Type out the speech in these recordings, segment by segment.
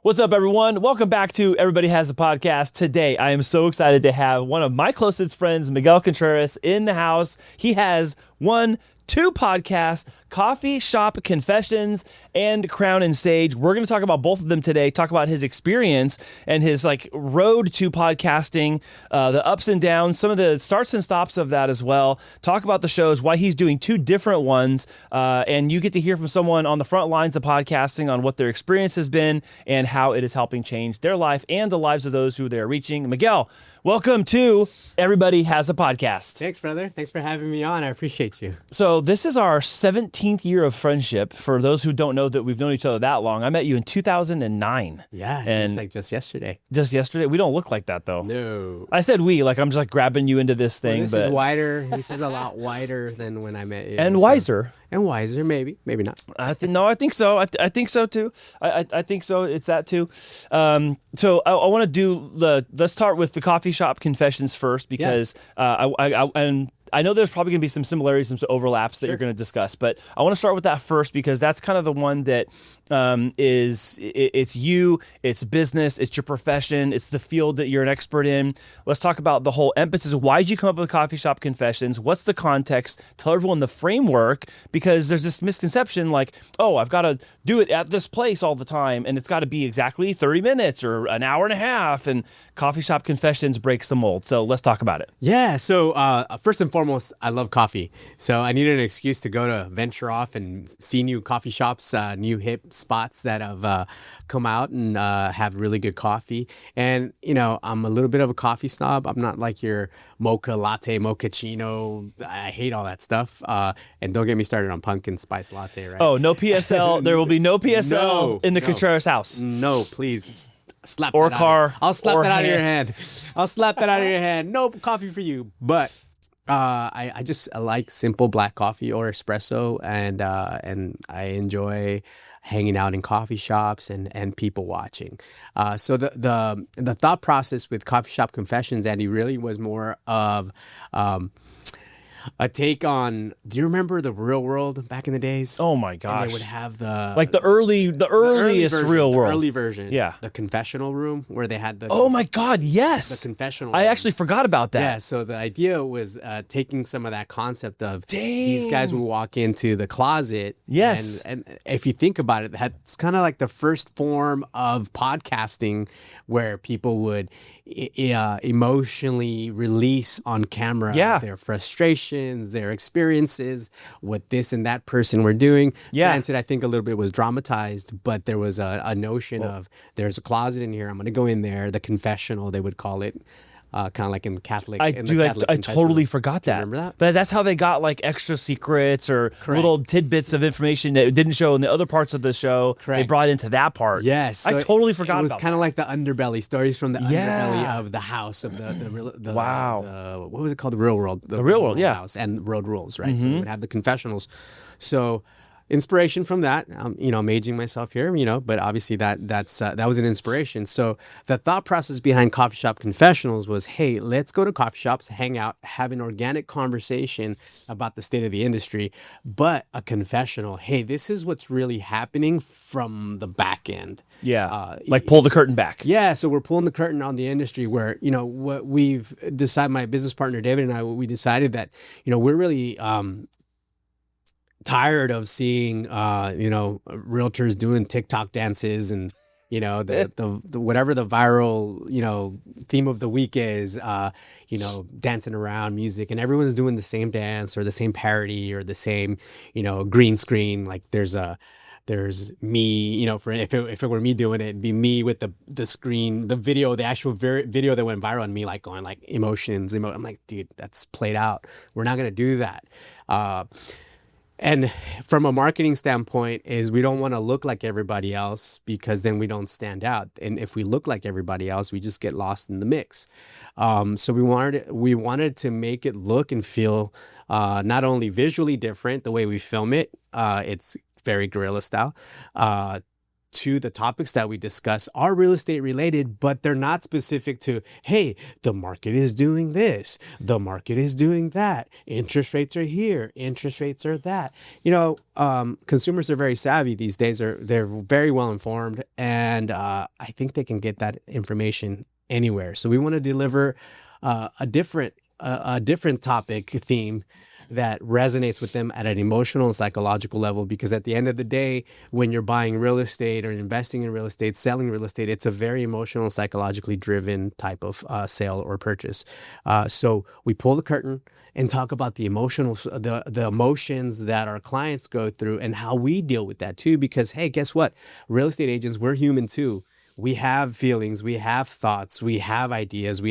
What's up, everyone? Welcome back to Everybody Has a Podcast. Today, I am so excited to have one of my closest friends, Miguel Contreras, in the house. He has two podcasts, Coffee Shop Confessions and Crown and Sage. We're going to talk about both of them today, talk about his experience and his road to podcasting, the ups and downs, some of the starts and stops of that as well. Talk about the shows, why he's doing two different ones, and you get to hear from someone on the front lines of podcasting on what their experience has been and how it is helping change their life and the lives of those who they're reaching. Miguel, welcome to Everybody Has a Podcast. Thanks, brother. Thanks for having me on. I appreciate you. So this is our 17th year of friendship. For those who don't know that we've known each other that long, I met you in 2009. Yeah, it seems like just yesterday. Just yesterday? We don't look like that, though. No. I said we, like I'm just grabbing you into this thing. Well, this is wider. This is a lot wider than when I met you. And wiser. And wiser, maybe. Maybe not. I think so. I think so, too. I think so. It's that, too. So I want to do let's start with the Coffee Shop Confessions first, because I know there's probably going to be some similarities, some overlaps that you're going to discuss, but I want to start with that first because that's kind of the one that it's you, it's business, it's your profession, it's the field that you're an expert in. Let's talk about the whole emphasis. Why did you come up with Coffee Shop Confessions? What's the context? Tell everyone the framework, because there's this misconception like, oh, I've got to do it at this place all the time, and it's got to be exactly 30 minutes or an hour and a half, and Coffee Shop Confessions breaks the mold. So let's talk about it. Yeah, so first and foremost, I love coffee. So I needed an excuse to go to venture off and see new coffee shops, new hip spots that have come out and have really good coffee. And, I'm a little bit of a coffee snob. I'm not like your mocha latte, mochaccino. I hate all that stuff. And don't get me started on pumpkin spice latte, right? Oh, no PSL. There will be no PSL in the Contreras house. No, please. Slap or that car. I'll slap that out of your hand. I'll slap that out of your hand. No coffee for you. But I like simple black coffee or espresso, and I enjoy hanging out in coffee shops and people watching. So the thought process with Coffee Shop Confessions, Andy, really was more of a take on. Do you remember the Real World back in the days? Oh my gosh! And they would have the earliest version, Real World, early version. Yeah, the confessional room where they had the. Oh my God! Yes, the confessional room. I actually forgot about that. Yeah, so the idea was taking some of that concept of these guys would walk into the closet. Yes, and if you think about it, that's kind of like the first form of podcasting where people would emotionally release on camera their frustrations, their experiences, what this and that person were doing. Yeah. Granted, I think a little bit was dramatized, but there was a notion of there's a closet in here. I'm going to go in there. The confessional, they would call it. Kind of like in the Catholic. I totally forgot that. Remember that? But that's how they got extra secrets or little tidbits of information that didn't show in the other parts of the show. Correct. They brought into that part. Yes, so I totally forgot. It was kind of like the underbelly stories from the underbelly of the house of the wow. What was it called? The Real World. The Real World, yeah. House and Road Rules, right? Mm-hmm. So they would have the confessionals. So. Inspiration from that, I'm aging myself here, but obviously that was an inspiration. So the thought process behind Coffee Shop Confessionals was, hey, let's go to coffee shops, hang out, have an organic conversation about the state of the industry, but a confessional. Hey, this is what's really happening from the back end. Yeah, pull the curtain back. Yeah, so we're pulling the curtain on the industry where, what we've decided, my business partner David and I, we decided that, we're really tired of seeing realtors doing TikTok dances and the whatever the viral theme of the week is, dancing around music, and everyone's doing the same dance or the same parody or the same green screen. Like there's me, if it were me doing it, it'd be me with the screen, the video, the actual video that went viral, and me going emotions. I'm like, dude, that's played out. We're not gonna do that. And from a marketing standpoint is we don't want to look like everybody else, because then we don't stand out. And if we look like everybody else, we just get lost in the mix. So we wanted to make it look and feel not only visually different, the way we film it, it's very guerrilla style, to the topics that we discuss are real estate related, but they're not specific to, hey, the market is doing this, the market is doing that, interest rates are here, interest rates are that. Consumers are very savvy these days. They're very well informed, and I think they can get that information anywhere. So we want to deliver a different topic theme that resonates with them at an emotional and psychological level, because at the end of the day, when you're buying real estate or investing in real estate, selling real estate, it's a very emotional, psychologically driven type of sale or purchase. So we pull the curtain and talk about the emotions that our clients go through and how we deal with that too, because hey, guess what? Real estate agents, we're human too. We have feelings, we have thoughts, we have ideas,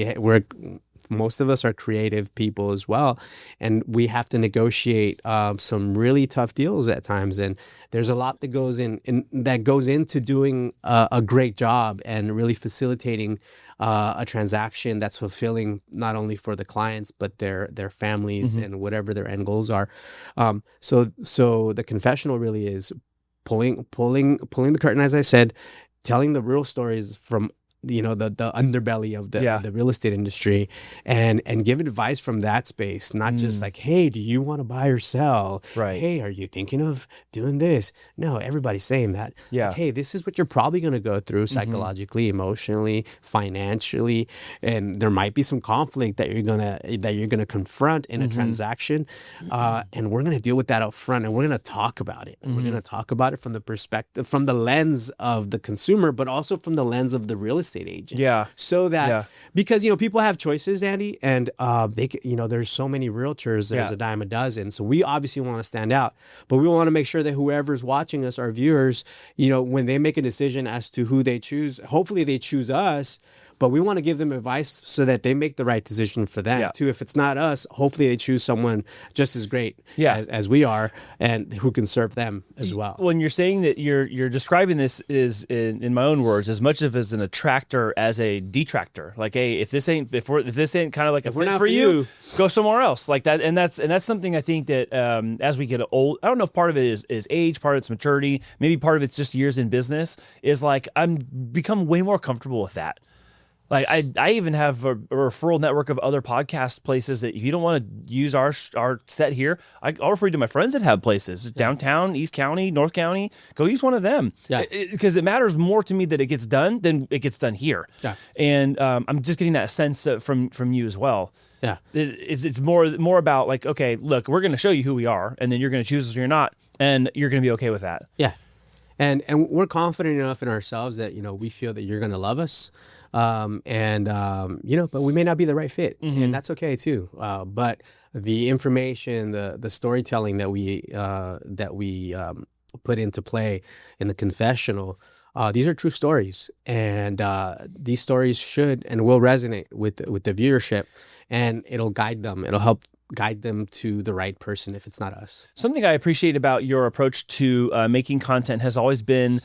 most of us are creative people as well, and we have to negotiate some really tough deals at times. And there's a lot that goes into doing a great job and really facilitating a transaction that's fulfilling not only for the clients but their families and whatever their end goals are. So the confessional really is pulling the curtain, as I said, telling the real stories from the underbelly of the real estate industry, and give advice from that space, not just like, hey, do you want to buy or sell? Right. Hey, are you thinking of doing this? No, everybody's saying that. Yeah. Like, hey, this is what you're probably going to go through psychologically, emotionally, financially, and there might be some conflict that you're gonna confront in a transaction, and we're gonna deal with that up front, and we're gonna talk about it. And we're gonna talk about it from the lens of the consumer, but also from the lens of the real estate agent. Yeah. So that because people have choices, Andy, and there's so many realtors. There's a dime a dozen. So we obviously want to stand out, but we want to make sure that whoever's watching us, our viewers, when they make a decision as to who they choose, hopefully they choose us. But we want to give them advice so that they make the right decision for them too. If it's not us, hopefully they choose someone just as great as we are, and who can serve them as well. When you're saying that you're describing this is in my own words, as much of as an attractor as a detractor. Like, hey, if this ain't kind of like a fit for you, go somewhere else. Like that, and that's something I think that as we get old, I don't know if part of it is age, part of it's maturity, maybe part of it's just years in business. Is like I'm become way more comfortable with that. Like I even have a referral network of other podcast places that if you don't want to use our set here, I'll refer you to my friends that have places downtown, East County, North County. Go use one of them, because it matters more to me that it gets done than it gets done here. Yeah. And I'm just getting that sense from you as well. Yeah, it's more about like, okay, look, we're going to show you who we are, and then you're going to choose us or you're not, and you're going to be okay with that. Yeah. And we're confident enough in ourselves that we feel that you're going to love us, but we may not be the right fit, and that's okay too. But the information, the storytelling that we put into play in the confessional, these are true stories, and these stories should and will resonate with the viewership, and it'll guide them. It'll help guide them to the right person if it's not us. Something I appreciate about your approach to making content has always been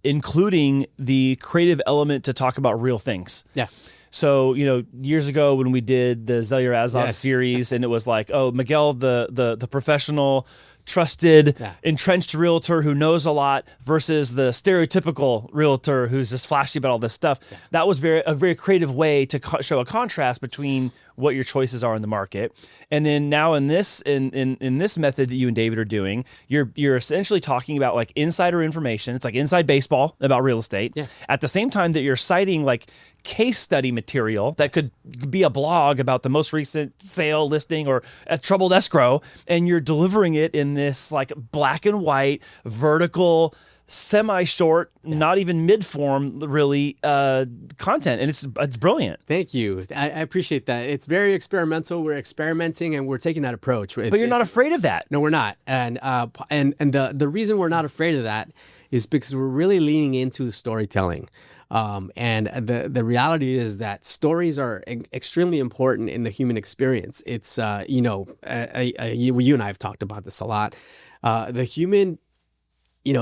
including the creative element to talk about real things. Yeah. So, years ago when we did the Zelia Razov series, and it was like, oh, Miguel, the professional, trusted, entrenched realtor who knows a lot versus the stereotypical realtor who's just flashy about all this stuff. Yeah. That was a very creative way to show a contrast between what your choices are in the market. And then now in this method that you and David are doing, you're essentially talking about like insider information. It's like inside baseball about real estate. Yeah. At the same time that you're citing like case study material that could be a blog about the most recent sale, listing, or a troubled escrow, and you're delivering it in this like black and white, vertical, semi-short, not even mid-form really content, and it's brilliant. Thank you. I appreciate that. It's very experimental. We're experimenting and we're taking that approach. But you're not afraid of that. No, we're not. And the reason we're not afraid of that is because we're really leaning into storytelling. And the reality is that stories are extremely important in the human experience. It's, you and I have talked about this a lot. The human,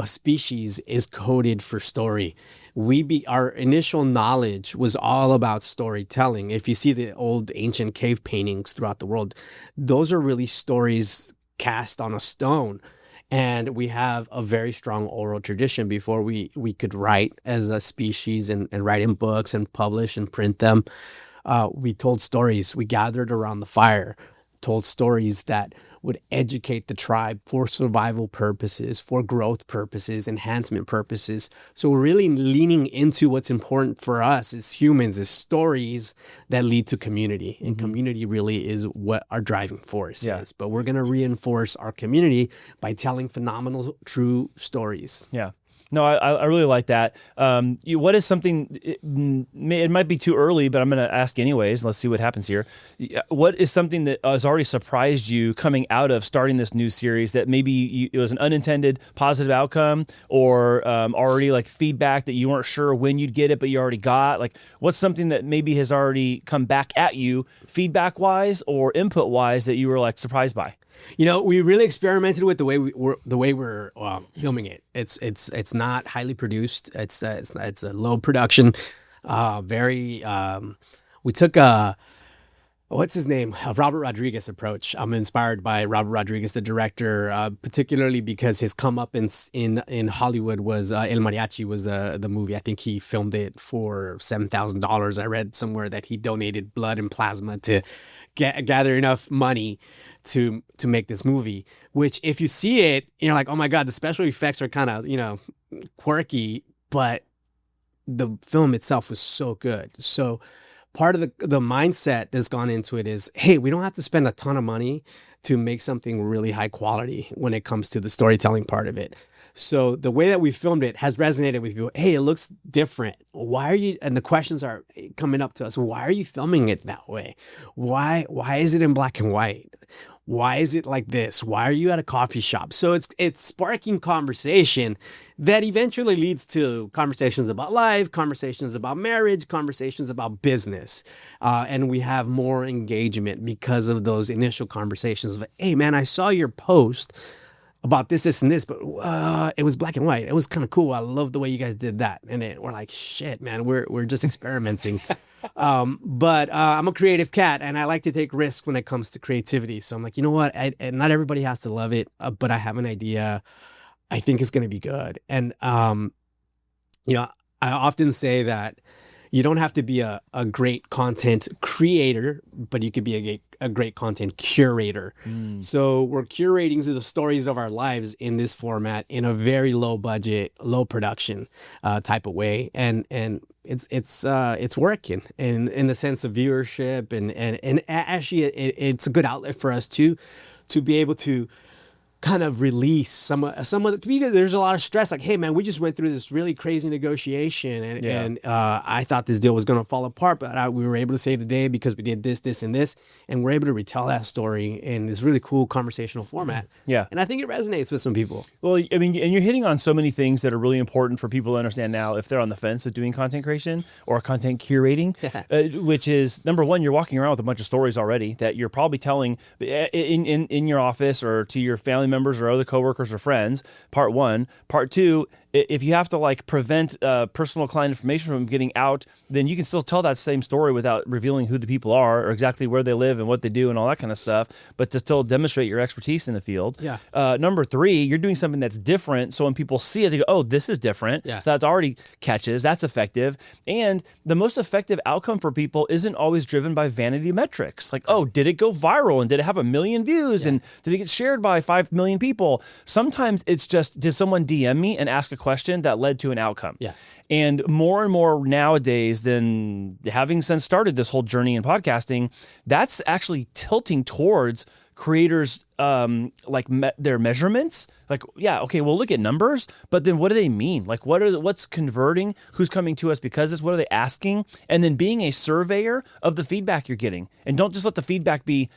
species is coded for story. Our initial knowledge was all about storytelling. If you see the old ancient cave paintings throughout the world, those are really stories cast on a stone. And we have a very strong oral tradition. Before we could write as a species and write in books and publish and print them, we told stories. We gathered around the fire, told stories that would educate the tribe for survival purposes, for growth purposes, enhancement purposes. So we're really leaning into what's important for us as humans, is stories that lead to community. And community really is what our driving force is. But we're going to reinforce our community by telling phenomenal, true stories. Yeah. No, I really like that. What is something, it might be too early, but I'm going to ask anyways. Let's see what happens here. What is something that has already surprised you coming out of starting this new series that maybe it was an unintended positive outcome, or already like feedback that you weren't sure when you'd get it, but you already got? Like, what's something that maybe has already come back at you feedback-wise or input-wise that you were like surprised by? You know, we really experimented with the way we're filming it. It's not highly produced. It's a low production. We took what's his name? Robert Rodriguez approach. I'm inspired by Robert Rodriguez, the director, particularly because his come up in Hollywood was El Mariachi was the movie. I think he filmed it for $7,000. I read somewhere that he donated blood and plasma to gather enough money to make this movie, which if you see it, you're like, oh my God, the special effects are kind of, quirky, but the film itself was so good. So part of the mindset that's gone into it is, hey, we don't have to spend a ton of money to make something really high quality when it comes to the storytelling part of it. So the way that we filmed it has resonated with people. Hey, it looks different. Why are you? And the questions are coming up to us. Why are you filming it that way? Why is it in black and white? Why is it like this? Why are you at a coffee shop? So it's sparking conversation that eventually leads to conversations about life, conversations about marriage, conversations about business. And we have more engagement because of those initial conversations of, hey, man, I saw your post about this, and this, but it was black and white. It was kind of cool. I love the way you guys did that. And then we're like, shit, man, we're just experimenting. But I'm a creative cat, and I like to take risks when it comes to creativity. So I'm like, you know what? Not everybody has to love it, but I have an idea. I think it's going to be good. And, I often say that you don't have to be a great content creator, but you could be a great content curator. So we're curating the stories of our lives in this format in a very low budget, low production type of way. And it's working in the sense of viewership and actually it's a good outlet for us to be able to kind of release some of the, because there's a lot of stress. Like, hey man, we just went through this really crazy negotiation and I thought this deal was going to fall apart, but we were able to save the day because we did this, and this, and we're able to retell that story in this really cool conversational format. Yeah. And I think it resonates with some people. Well, I mean, and you're hitting on so many things that are really important for people to understand now if they're on the fence of doing content creation or content curating, which is, number one, you're walking around with a bunch of stories already that you're probably telling in your office or to your family members or other coworkers or friends. Part one. Part two, if you have to like prevent personal client information from getting out, then you can still tell that same story without revealing who the people are or exactly where they live and what they do and all that kind of stuff, but to still demonstrate your expertise in the field. Number three, you're doing something that's different. So when people see it, they go, oh, this is different. So that already catches. That's effective. And the most effective outcome for people isn't always driven by vanity metrics. Like, oh, did it go viral? And did it have 1 million views? And did it get shared by 5 million people? Sometimes it's just, did someone DM me and ask a question that led to an outcome? And more nowadays than having since started this whole journey in podcasting, that's actually tilting towards creators their measurements. Like, we'll look at numbers, but then what do they mean? Like, what's converting? Who's coming to us because of this? What are they asking? And then being a surveyor of the feedback you're getting. And don't just let the feedback be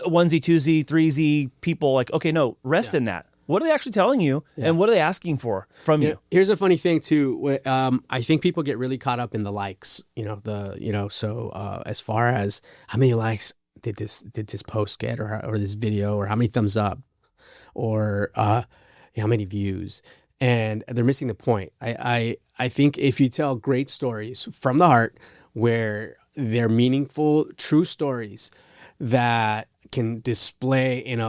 onesie, twosie, threesie people. Like, okay, no, rest in that. What are they actually telling you, and what are they asking for from you? Here's a funny thing too. I think people get really caught up in the likes. So as far as how many likes did this post get, or this video, or how many thumbs up, or how many views, and they're missing the point. I think if you tell great stories from the heart, where they're meaningful, true stories that can display in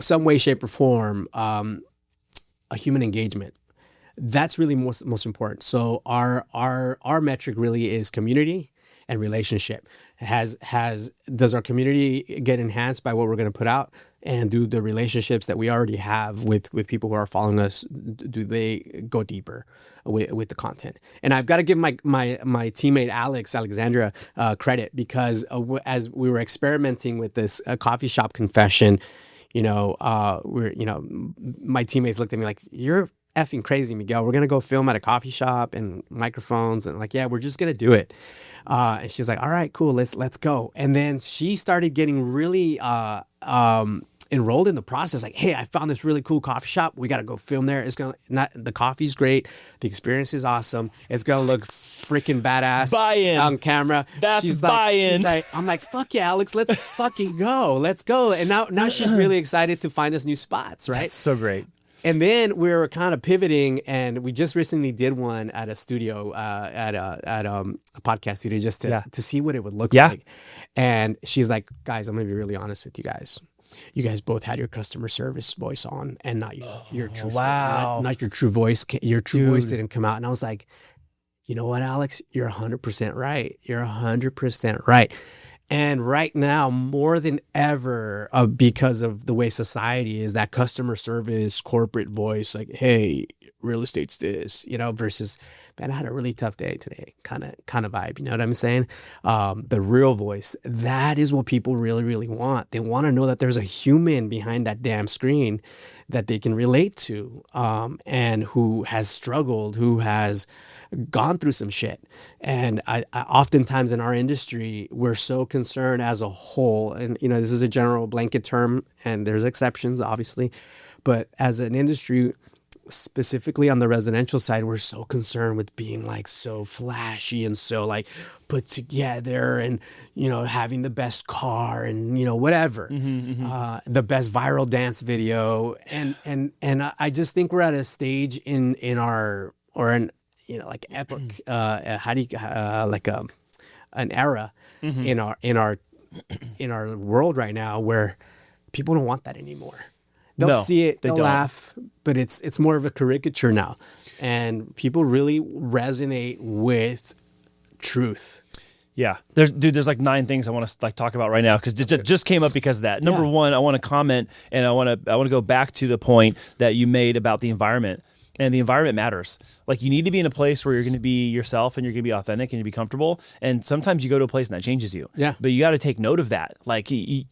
some way, shape, or form a human engagement. That's really most important. So our metric really is community and relationship. Does our community get enhanced by what we're going to put out, and do the relationships that we already have with people who are following us, do they go deeper with the content? And I've got to give my teammate Alexandra credit, because as we were experimenting with this coffee shop confession, my teammates looked at me like, "You're effing crazy, Miguel. We're gonna go film at a coffee shop and microphones," and like, "Yeah, we're just gonna do it." And she's like, "All right, cool, let's go." And then she started getting really enrolled in the process. Like, "Hey, I found this really cool coffee shop. We got to go film there. The coffee's great. The experience is awesome. It's gonna look freaking badass Buy-in on camera." That's buy-in. I'm like, "Fuck yeah, Alex, let's fucking go. Let's go." And now she's really excited to find us new spots, right? That's so great. And then we were kind of pivoting, and we just recently did one at a studio, at a podcast studio, just to see what it would look like. And she's like, "Guys, I'm gonna be really honest with you guys. You guys both had your customer service voice on, and not your true not your true voice. Your true voice didn't come out." And I was like, "You know what, Alex? You're 100% right. You're 100% right." And right now, more than ever, because of the way society is, that customer service, corporate voice, like, "Hey, real estate's this," versus, "Man, I had a really tough day today," kind of vibe. You know what I'm saying? The real voice, that is what people really, really want. They want to know that there's a human behind that damn screen that they can relate to, and who has struggled, who has gone through some shit. And I oftentimes in our industry, we're so concerned as a whole, and this is a general blanket term, and there's exceptions obviously, but as an industry, specifically on the residential side, we're so concerned with being like so flashy and so like put together, and having the best car, and whatever, the best viral dance video, and I just think we're at a stage in our, or an like epoch, an era in our world right now, where people don't want that anymore. They'll see it, they'll laugh, but it's more of a caricature now, and people really resonate with truth. Yeah, there's like 9 things I want to like talk about right now, because it just came up because of that. Number one, I want to comment, and I want to go back to the point that you made about the environment. And the environment matters. Like, you need to be in a place where you're going to be yourself, and you're going to be authentic, and you be comfortable. And sometimes you go to a place and that changes you. Yeah. But you got to take note of that. Like, you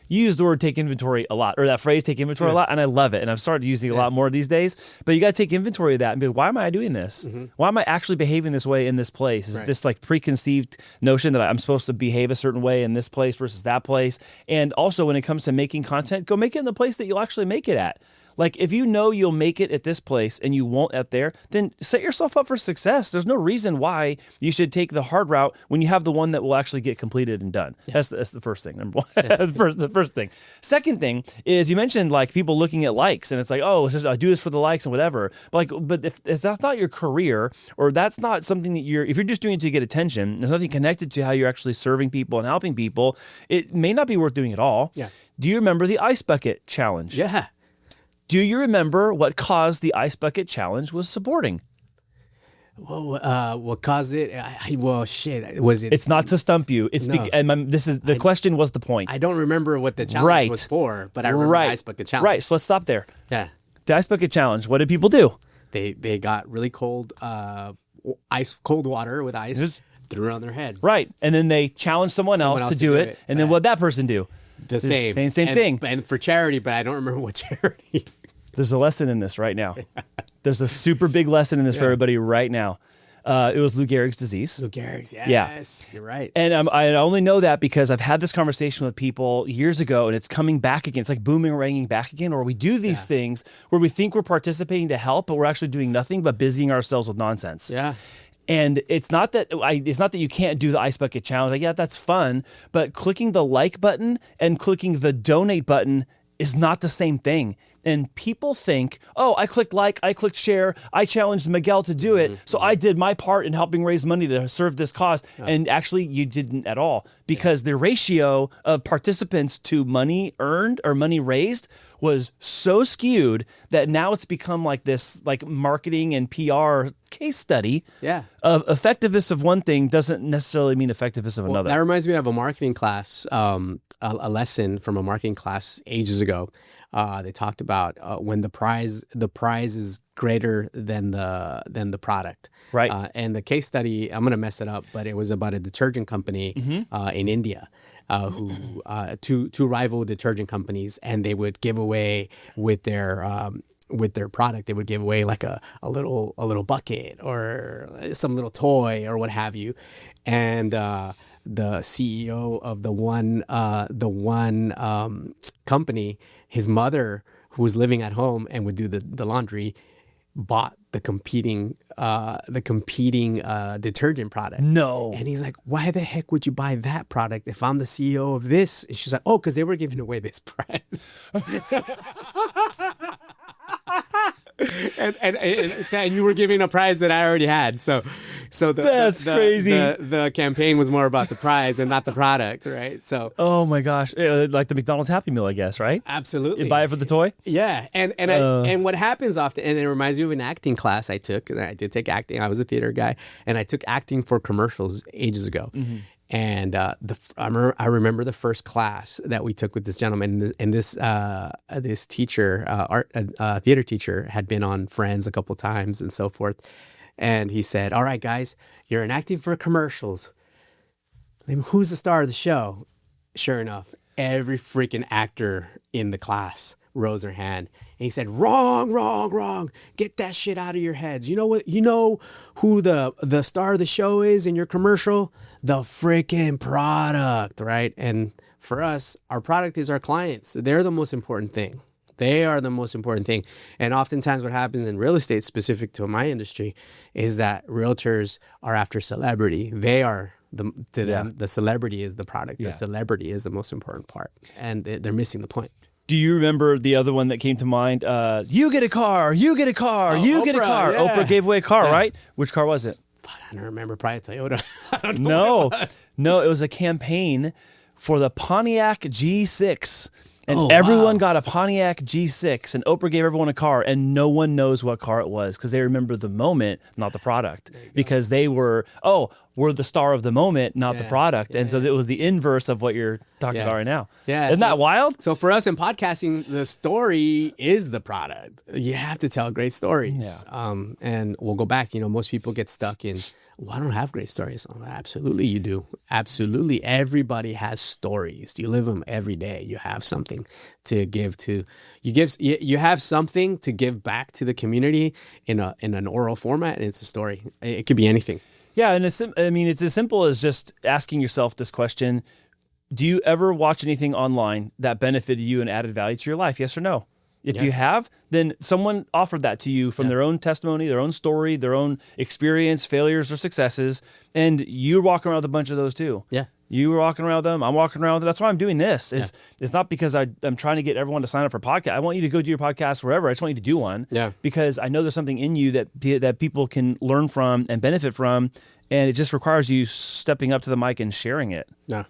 use the word take inventory a lot, or that phrase take inventory a lot, and I love it. And I've started using it a lot more these days. But you got to take inventory of that and be, why am I doing this? Why am I actually behaving this way in this place? Is this like preconceived notion that I'm supposed to behave a certain way in this place versus that place? And also, when it comes to making content, go make it in the place that you'll actually make it at. Like, if you know you'll make it at this place and you won't at there, then set yourself up for success. There's no reason why you should take the hard route when you have the one that will actually get completed and done. Yeah. That's the first thing. Number one. the first thing. Second thing is, you mentioned like people looking at likes, and it's like, oh, it's just, I do this for the likes and whatever. But if that's not your career, or that's not something that if you're just doing it to get attention, there's nothing connected to how you're actually serving people and helping people, it may not be worth doing at all. Yeah. Do you remember the ice bucket challenge? Yeah. Do you remember what caused the ice bucket challenge was supporting? Well, what caused it? Shit. Was it? It's not to stump you. It's the question was the point. I don't remember what the challenge was for, but I remember the ice bucket challenge. Right. So let's stop there. Yeah. The ice bucket challenge. What did people do? They got really cold, cold water with ice, threw it on their heads. Right. And then they challenged someone else to do it. And then what'd that person do? The same thing. And for charity, but I don't remember what charity. There's a lesson in this right now. There's a super big lesson in this for everybody right now. It was Lou Gehrig's disease. Lou Gehrig's, yes. You're right. And I only know that because I've had this conversation with people years ago, and it's coming back again. It's like boomeranging back again, where we do these things where we think we're participating to help, but we're actually doing nothing but busying ourselves with nonsense. Yeah. And it's not that you can't do the ice bucket challenge. Like, yeah, that's fun, but clicking the like button and clicking the donate button is not the same thing. And people think, oh, I clicked like, I clicked share, I challenged Miguel to do it, so I did my part in helping raise money to serve this cause. And actually, you didn't at all, because the ratio of participants to money earned or money raised was so skewed that now it's become like this like marketing and PR case study of effectiveness of one thing doesn't necessarily mean effectiveness of another. That reminds me of a marketing class, a lesson from a marketing class ages ago. They talked about when the prize is greater than the product. Right. And the case study, I'm gonna mess it up, but it was about a detergent company in India. Who two rival detergent companies, and they would give away with their product, they would give away like a little bucket or some little toy or what have you, and the CEO of the one company, his mother, who was living at home and would do the laundry, bought the competing detergent product. No. And he's like, why the heck would you buy that product if I'm the CEO of this? And she's like, oh, because they were giving away this prize. and you were giving a prize that I already had. So that's crazy. The campaign was more about the prize and not the product, right? So oh my gosh, like the McDonald's Happy Meal, I guess, right? Absolutely. You buy it for the toy. Yeah, and what happens often, and it reminds me of an acting class I took. And I did take acting. I was a theater guy, and I took acting for commercials ages ago. And I remember the first class that we took with this gentleman, and this teacher, theater teacher, had been on Friends a couple times and so forth. And he said, "All right, guys, you're in acting for commercials. Who's the star of the show?" Sure enough, every freaking actor in the class rose their hand. And he said, wrong. Get that shit out of your heads. You know what? You know who the star of the show is in your commercial? The freaking product, right? And for us, our product is our clients. They're the most important thing. They are the most important thing. And oftentimes what happens in real estate, specific to my industry, is that realtors are after celebrity. They are them, the celebrity is the product. The celebrity is the most important part. And they're missing the point. Do you remember the other one that came to mind? You get a car, you get a car, you get a car. Yeah. Oprah gave away a car, right? Which car was it? I don't remember. Probably Toyota. I don't know. No, it was a campaign for the Pontiac G6. And everyone got a Pontiac G6, and Oprah gave everyone a car, and no one knows what car it was because they remember the moment, not the product. Because they were the star of the moment, not the product. And so it was the inverse of what you're talking about right now. Yeah. Isn't that wild? So for us in podcasting, the story is the product. You have to tell great stories. Yeah. And we'll go back. Most people get stuck in, well, I don't have great stories. Oh, absolutely, you do. Absolutely. Everybody has stories. You live them every day. You have something to give to. You have something to give back to the community in an oral format, and it's a story. It could be anything. Yeah, and it's as simple as just asking yourself this question: do you ever watch anything online that benefited you and added value to your life? Yes or no? If you have, then someone offered that to you from their own testimony, their own story, their own experience, failures or successes, and you're walking around with a bunch of those too. Yeah. You were walking around with them. I'm walking around with them. That's why I'm doing this. It's not because I'm trying to get everyone to sign up for a podcast. I want you to go do your podcast wherever. I just want you to do one. Yeah. Because I know there's something in you that people can learn from and benefit from, and it just requires you stepping up to the mic and sharing it. Yeah.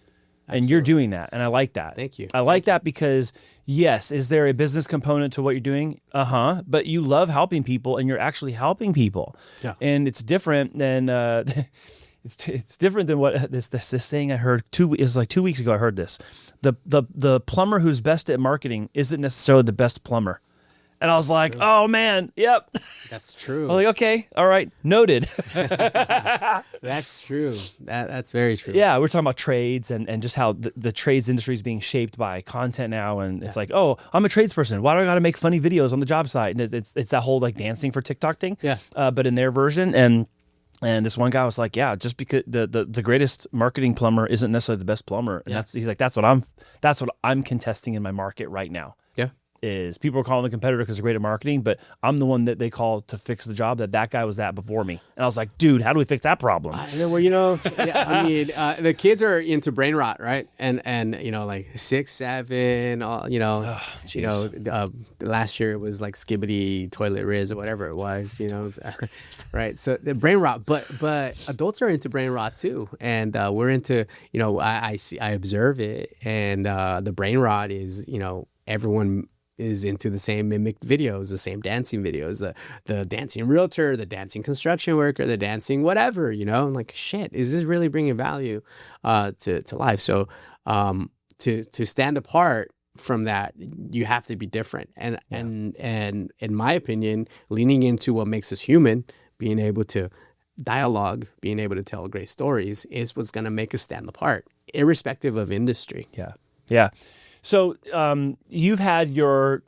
Absolutely. And you're doing that, and I like that. Thank you. I like that because, yes, is there a business component to what you're doing? But you love helping people, and you're actually helping people. Yeah. And it's different than it's different than what this thing I heard it was like 2 weeks ago. I heard this. The plumber who's best at marketing isn't necessarily the best plumber. And I was like, oh man, yep. That's true. I was like, okay, all right, noted. That's true. That's very true. Yeah, we're talking about trades and just how the trades industry is being shaped by content now. And it's like, oh, I'm a tradesperson. Why do I got to make funny videos on the job site? And it's that whole like dancing for TikTok thing. Yeah. But in their version, and this one guy was like, yeah, just because the greatest marketing plumber isn't necessarily the best plumber. And he's like, that's what I'm contesting in my market right now. Yeah. is people are calling the competitor because they're great at marketing, but I'm the one that they call to fix the job that guy was at before me. And I was like, dude, how do we fix that problem? Well, yeah, I mean, the kids are into brain rot, right? And like 6, 7, last year it was like Skibbity Toilet Riz or whatever it was, right? So the brain rot, but adults are into brain rot too, and we're into, I observe it, and the brain rot is, everyone is into the same mimicked videos, the same dancing videos, the dancing realtor, the dancing construction worker, the dancing whatever, I'm like, shit, is this really bringing value to life? So to stand apart from that, you have to be different. And in my opinion, leaning into what makes us human, being able to dialogue, being able to tell great stories is what's going to make us stand apart, irrespective of industry. Yeah. So you've had your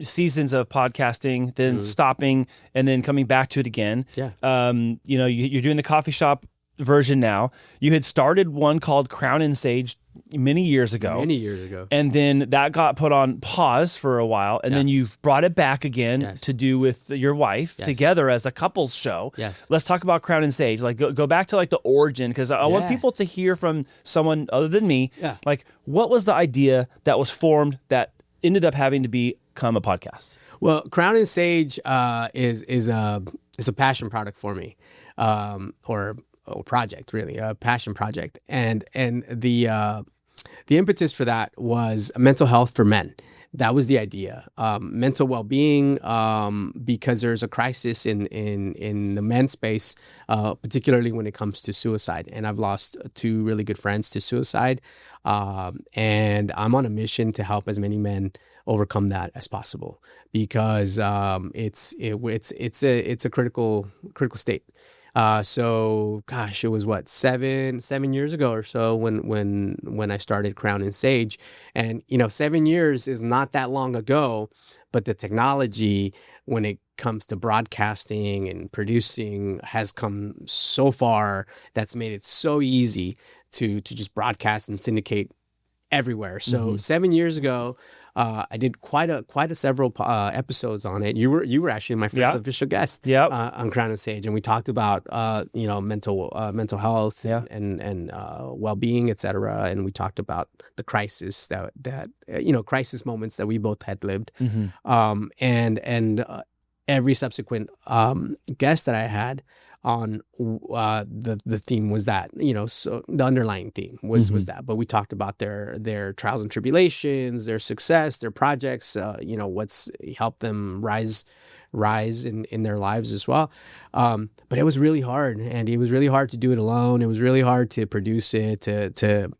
seasons of podcasting, then stopping, and then coming back to it again. Yeah. You're doing the coffee shop version now. You had started one called Crown and Sage many years ago. And then that got put on pause for a while, and then you've brought it back again to do with your wife together as a couples show. Yes. Let's talk about Crown and Sage. Like go back to like the origin, because I want people to hear from someone other than me. Yeah. Like, what was the idea that was formed that ended up having to become a podcast? Well, Crown and Sage is a passion product for me, or project, really, a passion project, and the impetus for that was mental health for men. That was the idea, mental well-being, because there's a crisis in the men's space, particularly when it comes to suicide. And I've lost 2 really good friends to suicide, and I'm on a mission to help as many men overcome that as possible, because it's a critical state. So gosh, it was what, 7 years ago or so when I started Crown and Sage, and 7 years is not that long ago, but the technology when it comes to broadcasting and producing has come so far that's made it so easy to just broadcast and syndicate everywhere. So 7 years ago, I did quite a several episodes on it. You were actually my first official guest on Crown and Sage, and we talked about mental health and well-being, etc. And we talked about the crisis that crisis moments that we both had lived. And every subsequent guest that I had on the theme was that, so the underlying theme was that, but we talked about their trials and tribulations, their success, their projects, what's helped them rise in their lives as well. But it was really hard, and it was really hard to do it alone. It was really hard to produce it, to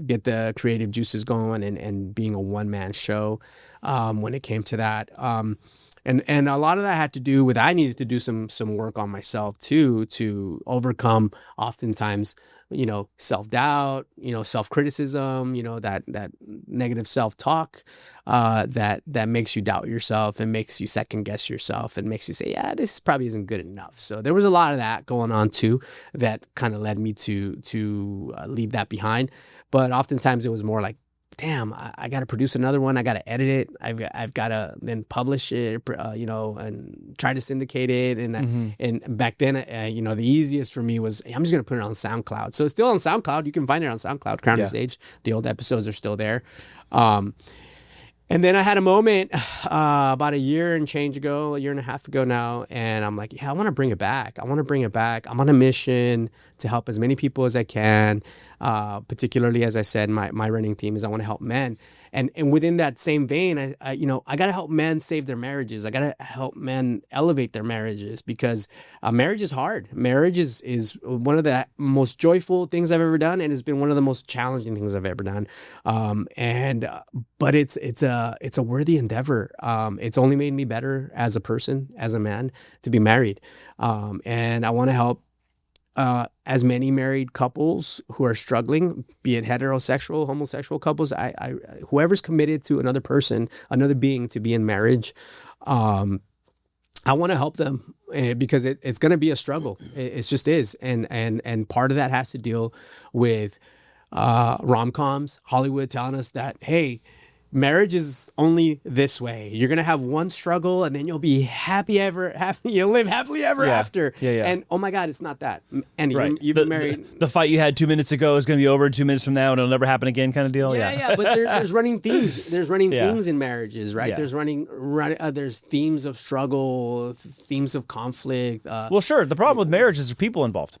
get the creative juices going, and being a one-man show when it came to that. And a lot of that had to do with, I needed to do some work on myself too, to overcome oftentimes, self-doubt, self-criticism, that negative self-talk, that makes you doubt yourself and makes you second guess yourself and makes you say, yeah, this probably isn't good enough. So there was a lot of that going on too, that kind of led me to leave that behind. But oftentimes it was more like, damn, I got to produce another one. I got to edit it. I've got to then publish it, and try to syndicate it. And back then, the easiest for me was, I'm just going to put it on SoundCloud. So it's still on SoundCloud. You can find it on SoundCloud, Crown and Sage. The old episodes are still there. And then I had a moment about a year and a half ago now, and I'm like, I want to bring it back. I'm on a mission to help as many people as I can. Particularly, as I said, my running theme is I want to help men. And within that same vein, I got to help men save their marriages. I got to help men elevate their marriages, because marriage is hard. Marriage is one of the most joyful things I've ever done, and it's been one of the most challenging things I've ever done. But it's a worthy endeavor. It's only made me better as a person, as a man, to be married. And I want to help as many married couples who are struggling, be it heterosexual, homosexual couples, whoever's committed to another person, another being, to be in marriage, I want to help them, because it's going to be a struggle. It just is. And part of that has to deal with rom-coms, Hollywood telling us that, hey, marriage is only this way. You're gonna have one struggle, and then you'll be happy. You'll live happily ever after. Yeah. And oh my God, it's not that. Andy, Right. you've been married. The fight you had 2 minutes ago is going to be over 2 minutes from now, and it'll never happen again, kind of deal. Yeah. But there's running themes. There's running themes in marriages, right? Yeah. There's themes of struggle, themes of conflict. Well, sure. The problem with marriage is there's people involved.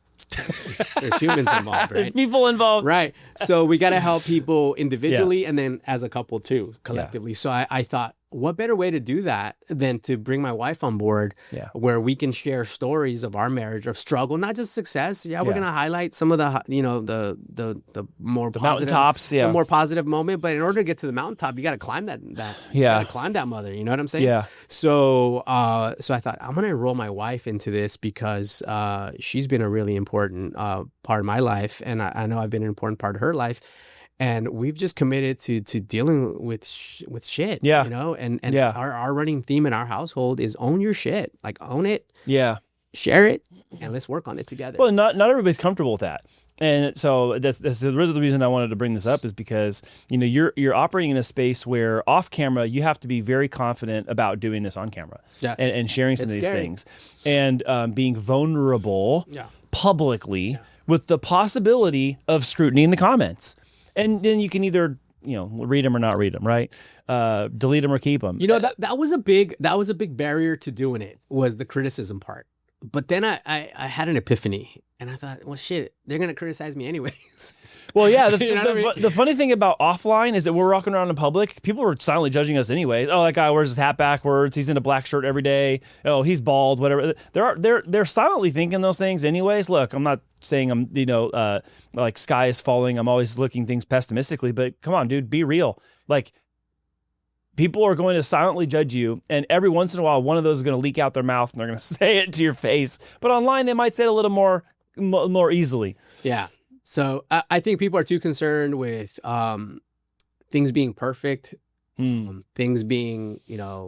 There's humans involved, There's right? people involved. Right. So we got to help people individually and then as a couple too, collectively. Yeah. So I thought, what better way to do that than to bring my wife on board where we can share stories of our marriage, of struggle, not just success. Yeah, we're going to highlight some of the, the more positive, mountaintops, the more positive moment. But in order to get to the mountaintop, you got to climb that. You got to climb that mother. You know what I'm saying? Yeah. So, so I thought I'm going to enroll my wife into this because she's been a really important part of my life. And I know I've been an important part of her life. And we've just committed to dealing with shit, and our running theme in our household is own your shit, like own it, share it, and let's work on it together. Well, not everybody's comfortable with that. And so that's the reason I wanted to bring this up is because, you're operating in a space where off camera, you have to be very confident about doing this on camera and sharing some of these things and being vulnerable publicly with the possibility of scrutiny in the comments. And then you can either, read them or not read them, right? Delete them or keep them. That was a big barrier to doing it, was the criticism part. But then I had an epiphany and I thought, well, shit, they're going to criticize me anyways. Well, yeah. The funny thing about offline is that we're walking around in public. People are silently judging us anyways. Oh, that guy wears his hat backwards. He's in a black shirt every day. Oh, he's bald, whatever. They're silently thinking those things anyways. Look, I'm not saying I'm, like sky is falling. I'm always looking things pessimistically, but come on, dude, be real. Like, people are going to silently judge you, and every once in a while, one of those is going to leak out their mouth, and they're going to say it to your face. But online, they might say it a little more easily. Yeah. So I think people are too concerned with things being perfect, things being,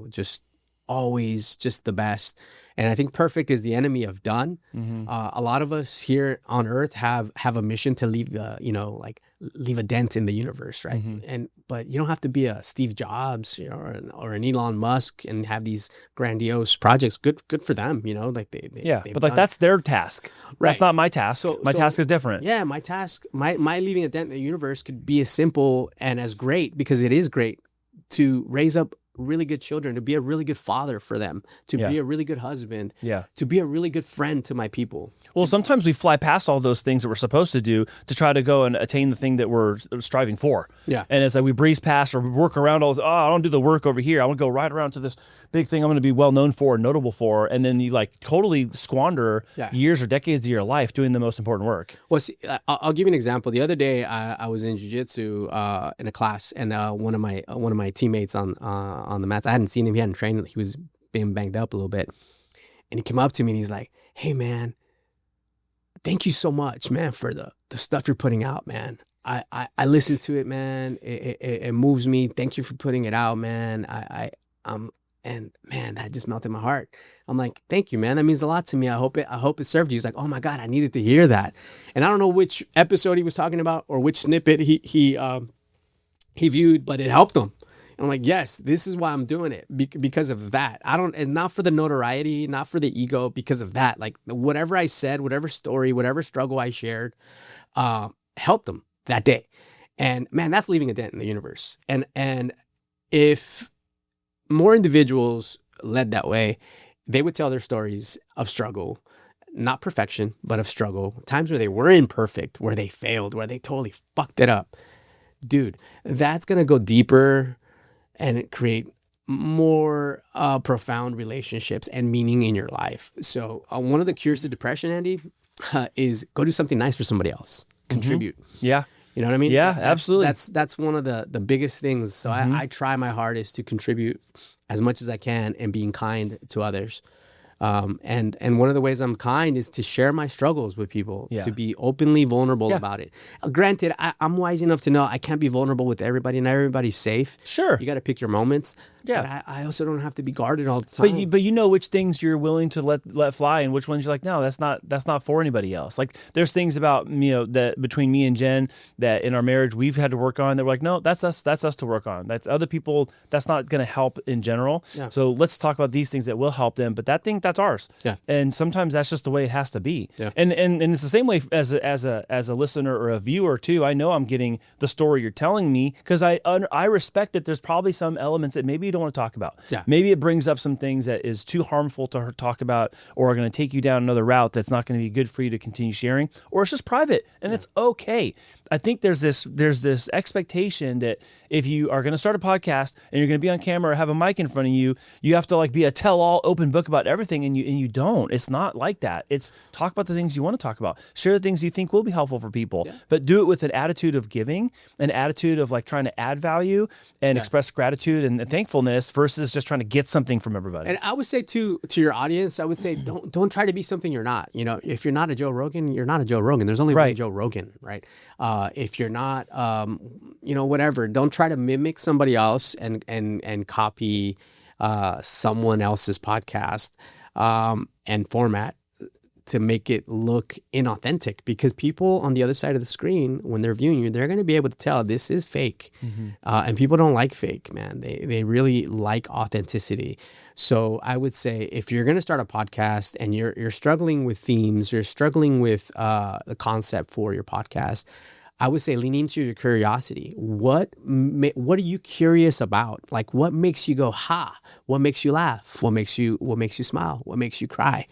just always just the best. And I think perfect is the enemy of done. Mm-hmm. A lot of us here on Earth have a mission to leave, leave a dent in the universe, right? Mm-hmm. But you don't have to be a Steve Jobs, or an Elon Musk and have these grandiose projects. Good for them, but that's their task. Right. That's not my task. My task is different. Yeah, my task, my leaving a dent in the universe could be as simple and as great, because it is great, to raise up really good children, to be a really good father for them, to be a really good husband, to be a really good friend to my people. Well, sometimes we fly past all those things that we're supposed to do to try to go and attain the thing that we're striving for. Yeah. And it's like we breeze past or work around all this, I don't do the work over here. I want to go right around to this big thing I'm going to be well known for and notable for. And then you totally squander years or decades of your life doing the most important work. Well, see, I'll give you an example. The other day I was in jiu-jitsu in a class, and one of my teammates on the mats, I hadn't seen him. He hadn't trained. He was being banged up a little bit. And he came up to me and he's like, "Hey, man, thank you so much, man, for the stuff you're putting out, man. I listen to it, man. It moves me. Thank you for putting it out, man. And man, that just melted my heart." I'm like, "Thank you, man. That means a lot to me. I hope it served you." He's like, "Oh my God, I needed to hear that." And I don't know which episode he was talking about or which snippet he viewed, but it helped him. I'm like, yes, this is why I'm doing it, because of that. And not for the notoriety, not for the ego, because of that. Like, whatever I said, whatever story, whatever struggle I shared, helped them that day. And man, that's leaving a dent in the universe. And if more individuals led that way, they would tell their stories of struggle, not perfection, but of struggle, times where they were imperfect, where they failed, where they totally fucked it up. Dude, that's going to go deeper and create more profound relationships and meaning in your life. So one of the cures to depression, Andy, is go do something nice for somebody else. Contribute. Mm-hmm. Yeah. You know what I mean? Yeah, absolutely. That's one of the biggest things. So I try my hardest to contribute as much as I can and being kind to others. And one of the ways I'm kind is to share my struggles with people, to be openly vulnerable about it. Granted, I'm wise enough to know I can't be vulnerable with everybody, and everybody's safe. Sure. You got to pick your moments. Yeah. But I also don't have to be guarded all the time. But you know which things you're willing to let fly, and which ones you're like, no, that's not for anybody else. Like there's things about that between me and Jen that in our marriage we've had to work on. That we're like, no, that's us to work on. That's other people. That's not going to help in general. Yeah. So let's talk about these things that will help them. But that's ours. Yeah. And sometimes that's just the way it has to be. Yeah. And it's the same way as a listener or a viewer too. I know I'm getting the story you're telling me because I respect that there's probably some elements that maybe you don't want to talk about. Yeah. Maybe it brings up some things that is too harmful to talk about or are going to take you down another route that's not going to be good for you to continue sharing, or it's just private and it's okay. I think there's this expectation that if you are going to start a podcast and you're going to be on camera or have a mic in front of you, you have to like be a tell-all open book about everything, and you don't. It's not like that. It's talk about the things you want to talk about. Share the things you think will be helpful for people, but do it with an attitude of giving, an attitude of like trying to add value and express gratitude and thankfulness versus just trying to get something from everybody. And I would say to your audience, I would say don't try to be something you're not. You know, if you're not a Joe Rogan, you're not a Joe Rogan. There's only one Joe Rogan, right? If you're not, whatever, don't try to mimic somebody else and copy someone else's podcast and format to make it look inauthentic, because people on the other side of the screen, when they're viewing you, they're going to be able to tell this is fake. And people don't like fake, man. They really like authenticity. So I would say if you're going to start a podcast and you're struggling with themes, you're struggling with the concept for your podcast, I would say lean into your curiosity. What are you curious about? Like, what makes you go, ha? What makes you laugh? What makes you smile? What makes you cry?